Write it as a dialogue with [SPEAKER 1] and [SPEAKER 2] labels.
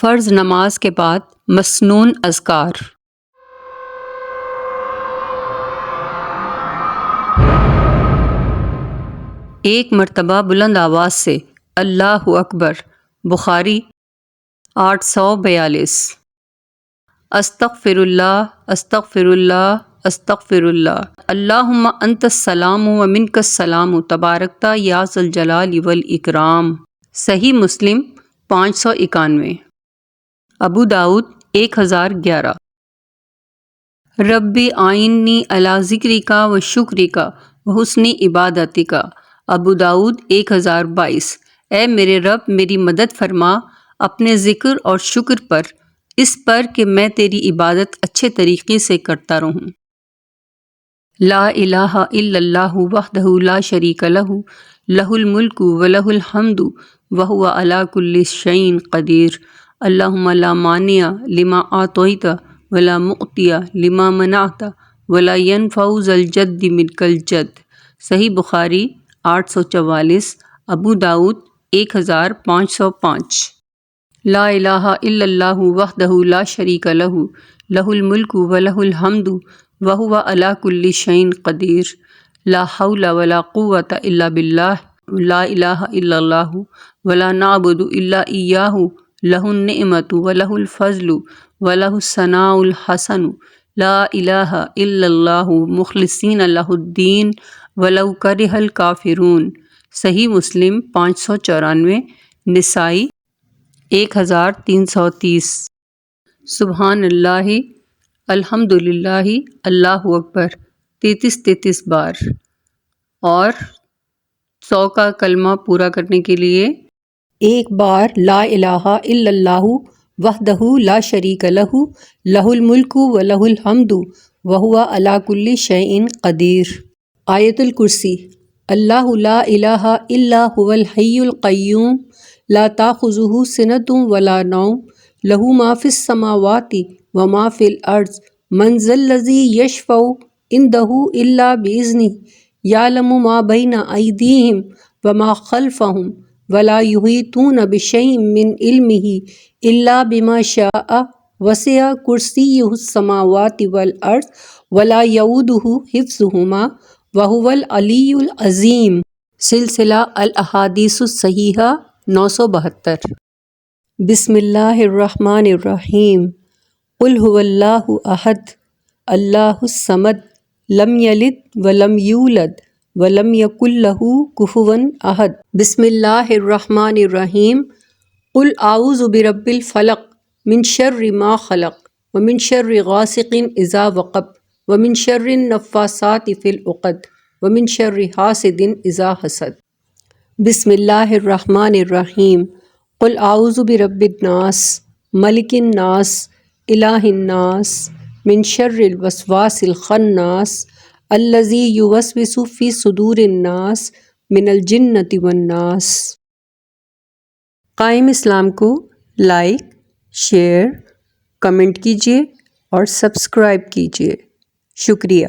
[SPEAKER 1] فرض نماز کے بعد مسنون اذکار۔ ایک مرتبہ بلند آواز سے اللہ اکبر۔ بخاری 842۔ استغفر اللہ استغفر اللہ استغفر اللہ، اللہم انت السلام و منک السلام تبارکت یا ذی الجلال والاکرام۔ صحیح مسلم 591۔ ابو داؤد 1011۔ ربی آئینی علی ذکرک و شکرک و حسن عبادتک۔ ابو داؤد 1022۔ اے میرے رب میری مدد فرما اپنے ذکر اور شکر پر، اس پر کہ میں تیری عبادت اچھے طریقے سے کرتا رہوں۔ لا الہ الا اللہ وحدہ لا شریک لہ، لہ الملک و لہ الحمد وہو علی کل شیء قدیر۔ اللہم لا مانع لما اعطیت ولا معطی لما منعت ولا ینفع ذا الجد منک الجد۔ صحیح بخاری 844۔ ابو داؤد 1505۔ لا الہ الا اللہ وحدہ لا شریک لہ، لہ الملک و لہ الحمد وہو علی کل شیء قدیر۔ لا حول ولا قوة الا باللہ، لا الہ الا اللہ ولا نعبد الا ایاہ، لہ النعمۃ ولہ الفضل ولہ الثناء الحسن، لا الہ الا اللہ مخلصین لہ الدین ولو کرہ الکافرون۔ صحیح مسلم 594۔ نسائی 1330۔ سبحان اللہ، الحمد للہ، اللہ اکبر 33 بار۔ اور 100 کا کلمہ پورا کرنے کے لیے ایک بار لا الہ الا اللہ وحدہ لا شریک لہ، لہ الملک و لہ الحمد وہو علی کل شیء قدیر۔ آیت الکرسی۔ اللہ لا الہ الا هو الحی القیوم لا تأخذہ سنۃ ولا نوم، لہ ما فی السماوات وما فی الارض، من ذا الذی یشفع عندہ الا بإذنہ، یعلم ما بین ایدیہم وما خلفہم ولا یحیطون بشیء من علمہ الا بما شاء، وسع کرسیہ السماوات والارض ولا یؤودہ حفظہما وہو العلی العظیم۔ سلسلہ الاحادیث الصحیحہ 972۔ بسم اللہ الرحمن الرحیم۔ قل هو اللہ احد، اللہ الصمد، لم یلد ولم یولد ولم یکن لہ کفوا احد۔ بسم اللہ الرحمن الرحیم۔ قل اعوذ برب الفلق، من شر ما خلق، ومن شر غاسق اذا وقب، ومن شر النفاثات فی العقد، ومن شر حاسد اذا حسد۔ بسم اللہ الرحمن الرحیم۔ قل اعوذ برب الناس، ملک الناس، الہ الناس، من شر الوسواس الخناس، الذی یوسوس فی صدور الناس من الجنۃ والناس۔ قائم اسلام کو لائک، شیئر، کمنٹ کیجیے اور سبسکرائب کیجیے۔ شکریہ۔